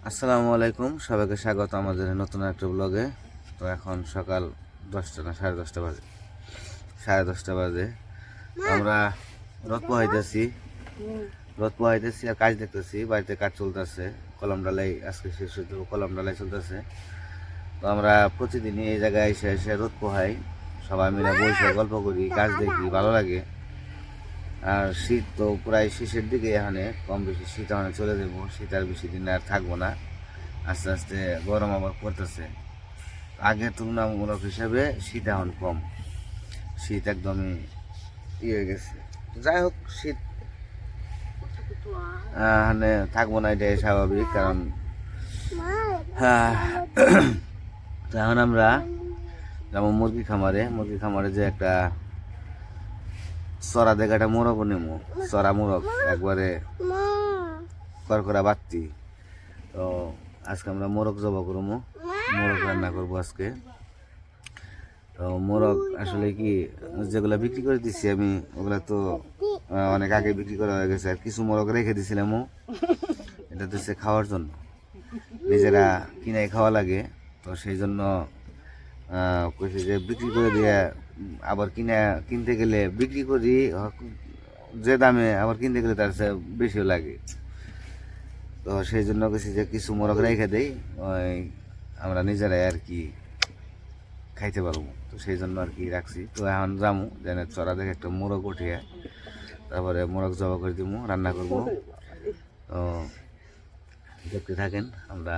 আসসালামু আলাইকুম, সবাইকে স্বাগত আমাদের নতুন একটা ব্লগে। তো এখন সকাল 10টা না 10:30 বাজে, 10:30 বাজে। আমরা রথ পোহাইতেছি আর কাজ দেখতেছি। বাড়িতে কাজ চলতেছে, কলম ডালাই আজকে শেষ হইতে, কলম ডালাই চলতেছে। তো আমরা প্রতিদিনই এই জায়গায় এসে এসে রথ পোহাই, সবাই মিলে বসে গল্প করি, কাজ দেখি, ভালো লাগে। আর শীত তো প্রায় শেষের দিকে, এখানে কম বেশি শীত এখানে চলে যাবো। শীত আর বেশি দিন আর থাকবো না, আস্তে আস্তে গরম আবার পড়তেছে। আগের তুলনামূলক হিসাবে শীত এখন কম, শীত একদমই হয়ে গেছে। যাই হোক, শীত এখানে থাকবো না, এটাই স্বাভাবিক। কারণ তো এখন আমরা যেমন মুরগি খামারে যে একটা চড়া দেখাটা মোরগ নেবো, চড়া মোরগ একবারে করকরা বাত্তি। তো আজকে আমরা মোরগ জবা করবো, মোরগ রান্না করবো আজকে। তো মোরগ আসলে কি, যেগুলো বিক্রি করে দিচ্ছি আমি, ওগুলা তো অনেক আগে বিক্রি করা হয়ে গেছে। আর কিছু মোরগ রেখে দিছিলাম, এটা তো সে খাওয়ার জন্য, নিজেরা কিনাই খাওয়া লাগে। তো সেই জন্য কইছে যে বিক্রি করে দিয়ে আবার কিনতে গেলে বিক্রি করি যে দামে, আবার কিনতে গেলে তার চেয়ে বেশিও লাগে। তো সেই জন্য কেছি যে কিছু মোরগ রেখে দেই, ওই আমরা নিজেরাই আর কি খাইতে পারবো। তো সেই জন্য আর কি রাখছি। তো এখন যাবো, যেন চড়া দেখে একটা মোরগ উঠিয়ে তারপরে মোরগ জবা করে দিব, রান্না করবো। তো দেখতে থাকেন, আমরা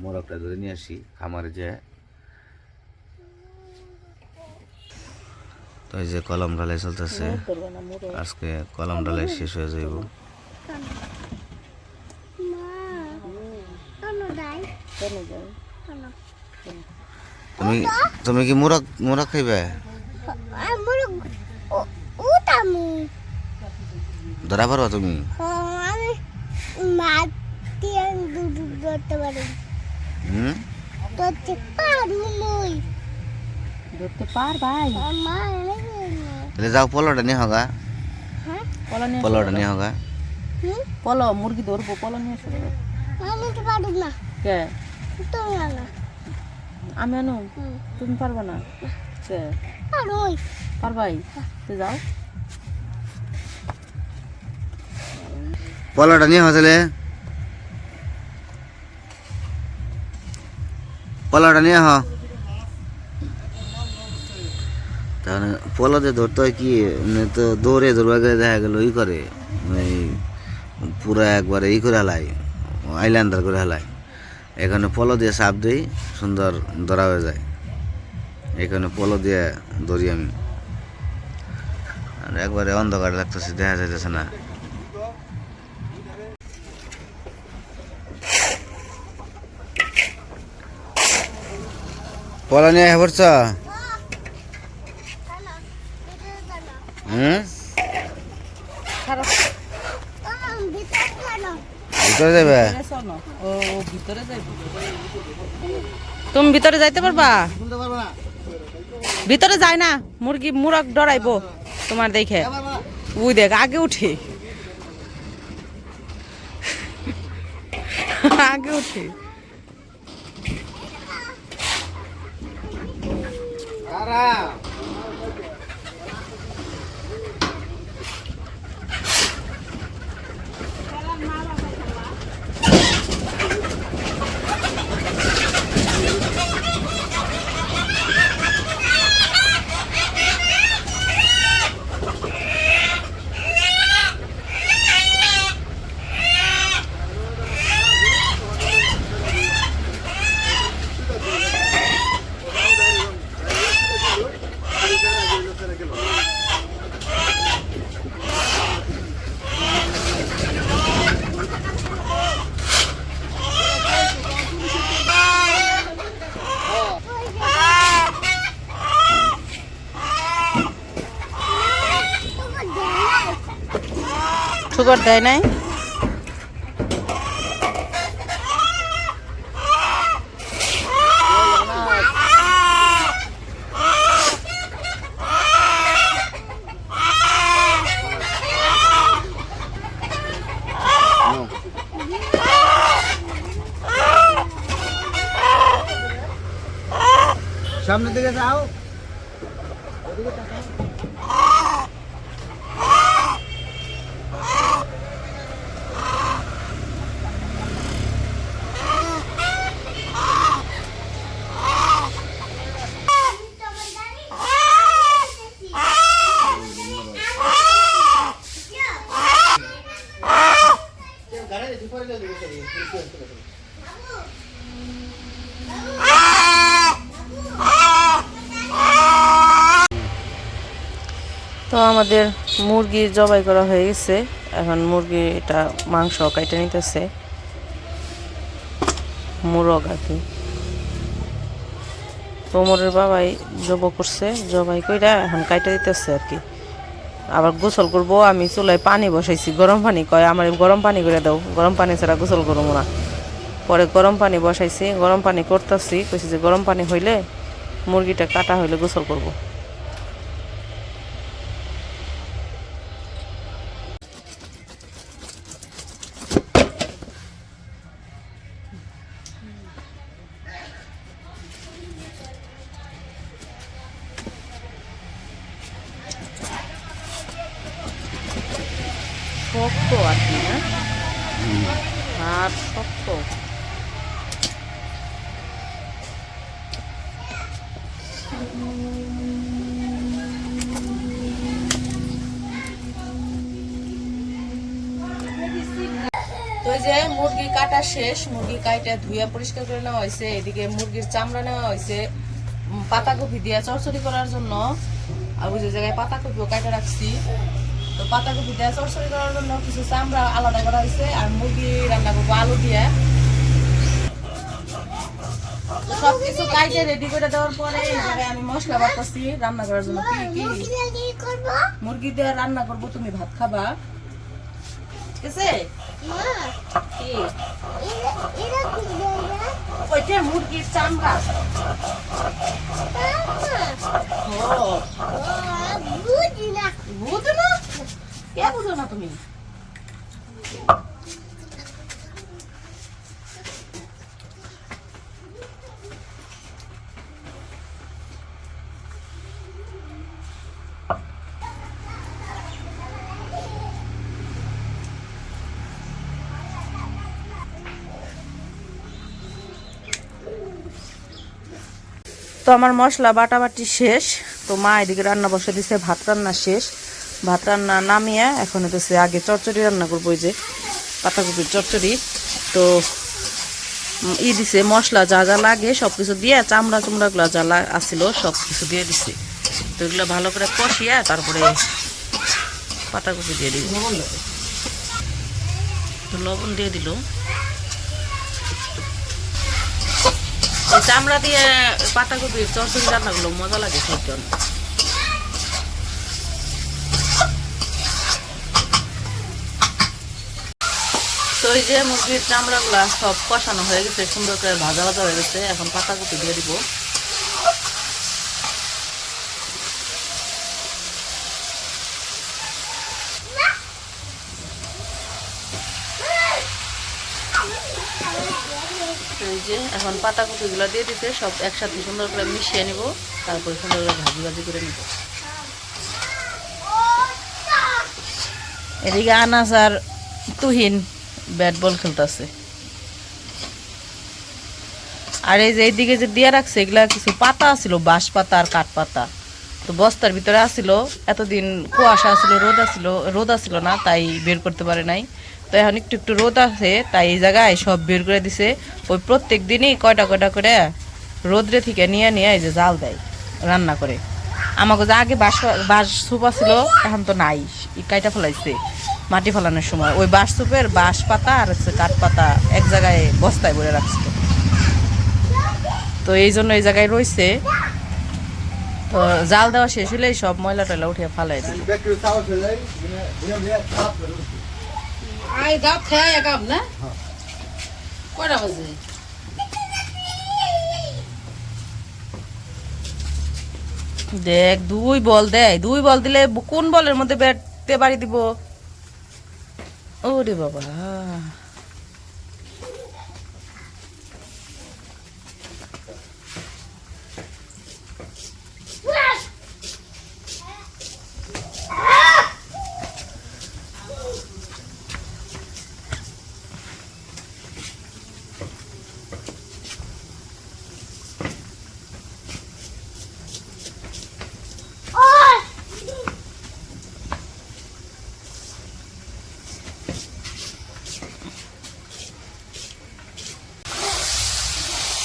মোরগটা ধরে নিয়ে আসি খামারে যে। তো এই যে কলম ঢালাই চলতেছে, আজকে কলম ঢালাই শেষ হয়ে যাইব। তুমি কি মোরগ খাইবে? ধরা পারো তুমি? তাহলে যাও, পলোটা নিয়ে হোগা, পলোটা নিয়ে হোগা। পলো মুরগি ধরবো, পলো নিয়ে এসে আমি আনো, তুমি পারবা না? পারবাই, যাও। পলোটা নিয়ে হলে, পলোটা নিয়ে হ। তাহলে পলো দিয়ে ধরতে হয় কি, তো দৌড়ে ধরবা গেলে দেখা গেল ই করে, ওই পুরা একবারে ই করে হেলায়, আইল্যান্ডার করে হেলায়। এখানে পলো দিয়ে চাপ দিই, সুন্দর ধরা হয়ে যায়। এখানে পলো দিয়ে ধরি আমি। আর একবারে অন্ধকার লাগতেছে, দেখা যাইতেছে না। পলো নিয়ে পড়ছ? ভিতরে যাবে? তুমি ভিতরে যাইতে পারবা? ভিতরে যায় না, মুরগ ডরাইবো তোমার দেখে। উই দেখ, আগে উঠি, আগে উঠি। সুগার দেয় নাই? সামনের দিকে যাও। তো আমাদের মুরগি জবাই করা হয়ে গেছে, এখন মুরগি এটা মাংস কাইটে নিতেছে মুরগ আর কি। তোমরের বাবাই জব করছে, জবাই কইরা এখন কাইটে দিতেছে আর কি। আবার গোসল করবো, আমি চুলায় পানি বসাইছি, গরম পানি, কয় আমার গরম পানি করে দাও, গরম পানি ছাড়া গোসল করবো না। পরে গরম পানি বসাইছি, গরম পানি করতেছি, কইছি যে গরম পানি হইলে মুরগিটা কাটা হইলে গোসল করব। শক্ত আর কি না, আর শক্ত। তো এই যে মুরগি কাটা শেষ, মুরগি কাইটা ধুইয়া পরিষ্কার করে নেওয়া হয়েছে। এদিকে মুরগির চামড়া নেওয়া হয়েছে পাতাকপি দিয়ে চড়চড়ি করার জন্য। আর ওই যে জায়গায় পাতাকপিও কাটা রাখছি, তো পাতাকপি দিয়ে চড়চড়ি করার জন্য কিছু চামড়া আলাদা করা হয়েছে। আর মুরগি রান্না করবো আলু দিয়ে। তো সবকিছু কাইটে রেডি করে দেওয়ার পরে এই জায়গায় আমি মশলা বাটতেছি রান্না করার জন্য। কি কি মুরগি দিয়ে রান্না করবো, তুমি ভাত খাবা, ঠিক আছে? কি ওইটা মুরগির চামড়া। বুঝো না, কে বুঝো না তুমি? তো আমার মশলা বাটাবাটি শেষ, তো মা এদিকে রান্না বসে দিছে, ভাত রান্না শেষ। ভাত রান্না নামিয়ে এখন হচ্ছে আগে চচ্চড়ি রান্না করবো, ওই যে পাতাকপির চচ্চড়ি। তো দিছে মশলা যা যা লাগে সব কিছু দিয়ে, চামড়াগুলো যা আসছিল সব কিছু দিয়ে দিছে। তো এগুলো ভালো করে কষিয়ে তারপরে পাতাকপি দিয়ে দিব, লবণ দিয়ে দিল। চামড়া দিয়ে পাতাকপির চচ্চড়ি রান্নাগুলো মজা লাগে খাইতে অনেক। তো এই যে মুরগির চামড়াগুলা সব কষানো হয়ে গেছে, সুন্দর করে ভাজা ভাজা হয়ে গেছে। এখন পাতাকপি দিয়ে দিব। এই যে এখন পাতাকপিগুলো দিয়ে দিতে সব একসাথে সুন্দর করে মিশিয়ে নিব, তারপরে সুন্দর করে ভাজি ভাজি করে নিব। এদিকে আনাস আর তুহিন ব্যাট বল খেলতেছে। আর এই যে এইদিকে যে দিয়ে রাখছে এগুলা কিছু পাতা ছিল, বাঁশ পাতা আর কাঠ পাতা। তো বস্তার ভিতরে আসছিল, এতদিন কুয়াশা আসছিল, রোদ আসছিল না, তাই বের করতে পারে নাই। তো এখন একটু একটু রোদ আছে, তাই এই জায়গায় সব বের করে দিছে। ওই প্রত্যেক দিনই কয়টা কয়টা করে রোদ্রে থেকে নিয়ে নিয়ে এই যে জাল দেয় রান্না করে। আমাকে যে আগে বাঁশ সুপা ছিল, এখন তো নাই, কাইটা ফেলাইছে মাটি ফেলানোর সময়। ওই বাঁশ সুপের বাঁশ পাতা আর হচ্ছে কাঠ পাতা এক জায়গায় বস্তায় ভরে রাখছিল, তো এই জন্য এই জায়গায় রয়েছে। তো জাল দেওয়া শেষ হলেই সব ময়লা টয়লা উঠে ফালাই দিল। দেখ 2 বল দেয়, 2 বল দিলে কোন বলের মধ্যে ব্যাটতে বাড়ি দিব? ওরে বাবা,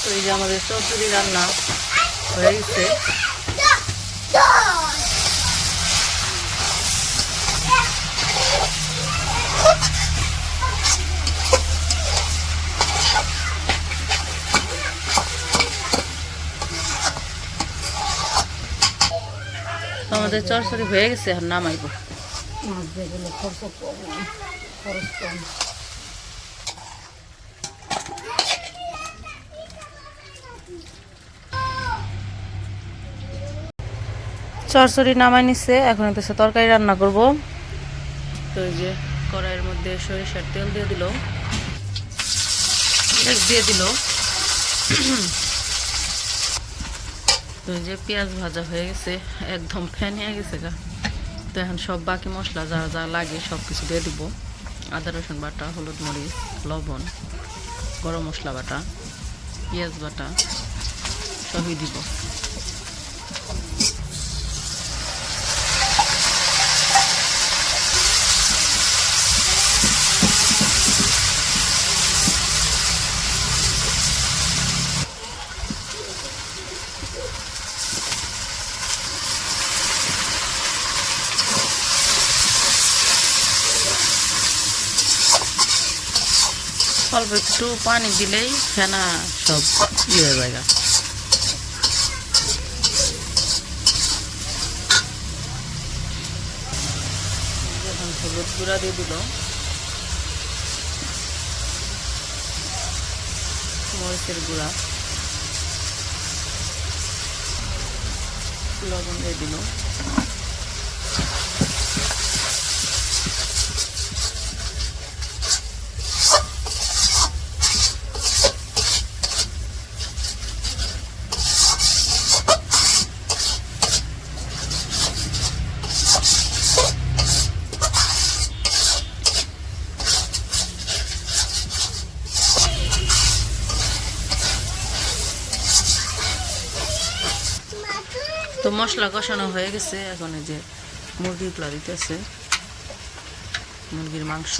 তো এই যে আমাদের চচ্চড়ি রান্না হয়ে গেছে। তো আমাদের চচ্চড়ি হয়ে গেছে, এখন নামাইব। চচ্চড়ি নামাই নিচ্ছে, এখন হচ্ছে তরকারি রান্না করব। তো এই যে কড়াইয়ের মধ্যে সরিষার তেল দিয়ে দিল, তো এই যে পেঁয়াজ ভাজা হয়ে গেছে, একদম ফ্যান হয়ে গেছে গা। তো এখন সব বাকি মশলা যা যা লাগে সব কিছু দিয়ে দিব। আদা রসুন বাটা, হলুদ মরিচ, লবণ, গরম মশলা বাটা, পেঁয়াজ বাটা সবই দিব। অল্প একটু পানি দিলেই ফেনা সব হয়ে যায়। হলুদ গুঁড়া দিয়ে দিল, মরিচের গুঁড়া, লবণ দিয়ে দিল। তো মশলা কষানো হয়ে গেছে, এখন এই যে মুরগিগুলো দিতেছে, মুরগির মাংস।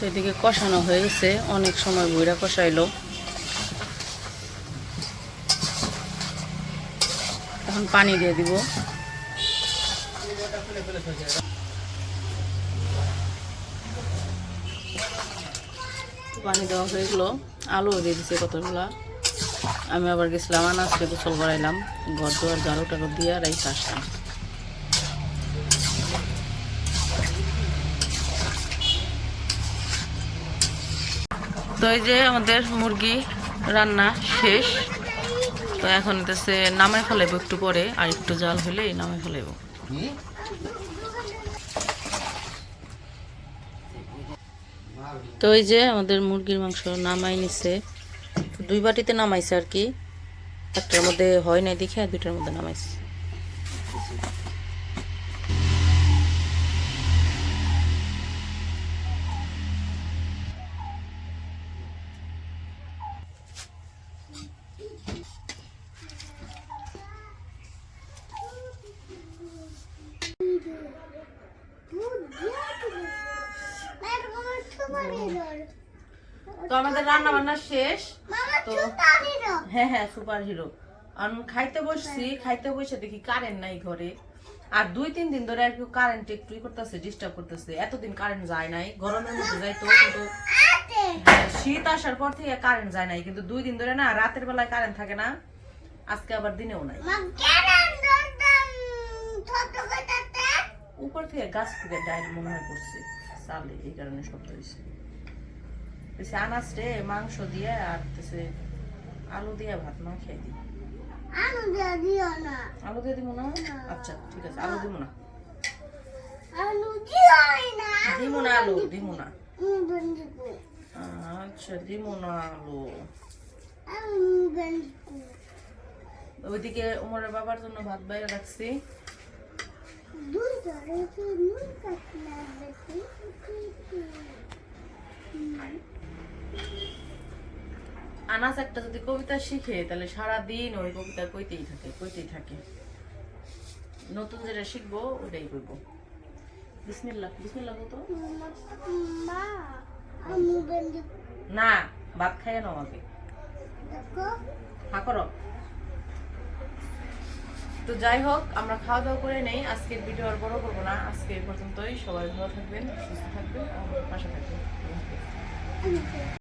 এদিকে কষানো হয়ে গেছে, অনেক সময় বইরা কষাইলো। এখন পানি দিয়ে দিব। পানি দেওয়া হয়ে গেলো, আলু দিয়ে দিছে কতগুলা। আমি আবার গেছিলাম আনাজকে গোসল করাইলাম, ঘর দুয়ার ঝাড়ু টাড়ু দিয়ে রাইখে আসলাম। তো এই যে আমাদের মুরগি রান্না শেষ। তো এখন হইতেছে নামাই ফেলাইব একটু পরে, আর একটু জাল হলেই নামাই ফেলাইব। তো এই যে আমাদের মুরগির মাংস নামাই নিছে, 2 বাটিতে নামাইছে আর কি, একটার মধ্যে হয় নাই দেখে 2টার মধ্যে নামাইছে। তো আমাদের রান্না বান্না শেষ। তো হ্যাঁ হ্যাঁ সুপার হিরো। আমি খাইতে বসছি, খাইতে বসে দেখি কারেন্ট নাই ঘরে। আর 2-3 দিন ধরে আর কি কারেন্ট একটু করতেছে, ডিস্টার্ব করতেছে। এতদিন কারেন্ট যায় নাই, গরমের মধ্যে যাইতো, কিন্তু শীত আসার পর থেকে কারেন্ট যায় নাই। কিন্তু 2 দিন ধরে না, রাতের বেলায় কারেন্ট থাকে না, আজকে আবার দিনেও নাই। উপর থেকে গাছ থেকে ডাইল মনে হয় পড়ছে চালে, এই কারণে শব্দ হয়েছে। আনাজ রে মাংস দিয়ে আর আলু দিয়ে ভাত মাখিয়ে দিই। আলু দিয়ে দিব না? আচ্ছা ঠিক আছে, আলু দিব না, দিব না আলু দিব না। আচ্ছা দিব না আলু। ওইদিকে উমরের বাবার জন্য ভাত বাইরে রাখছি। আনাস একটা যদি কবিতা শিখে তাহলে সারাদিন ওই কবিতা কইতেই থাকে। নতুন যেটা শিখবো ওটাই করবো। বিসমিল্লাহ বিসমিল্লাহ বলতো না, ভাত খাইয়ে নাও আগে। হ্যাঁ করো। তো যাই হোক, আমরা খাওয়া দাওয়া করে নেই। আজকের ভিডিও আর বড় করবো না, আজকে এই পর্যন্তই। সবাই ভালো থাকবেন, সুস্থ থাকবেন, আমাদের পাশে থাকবেন।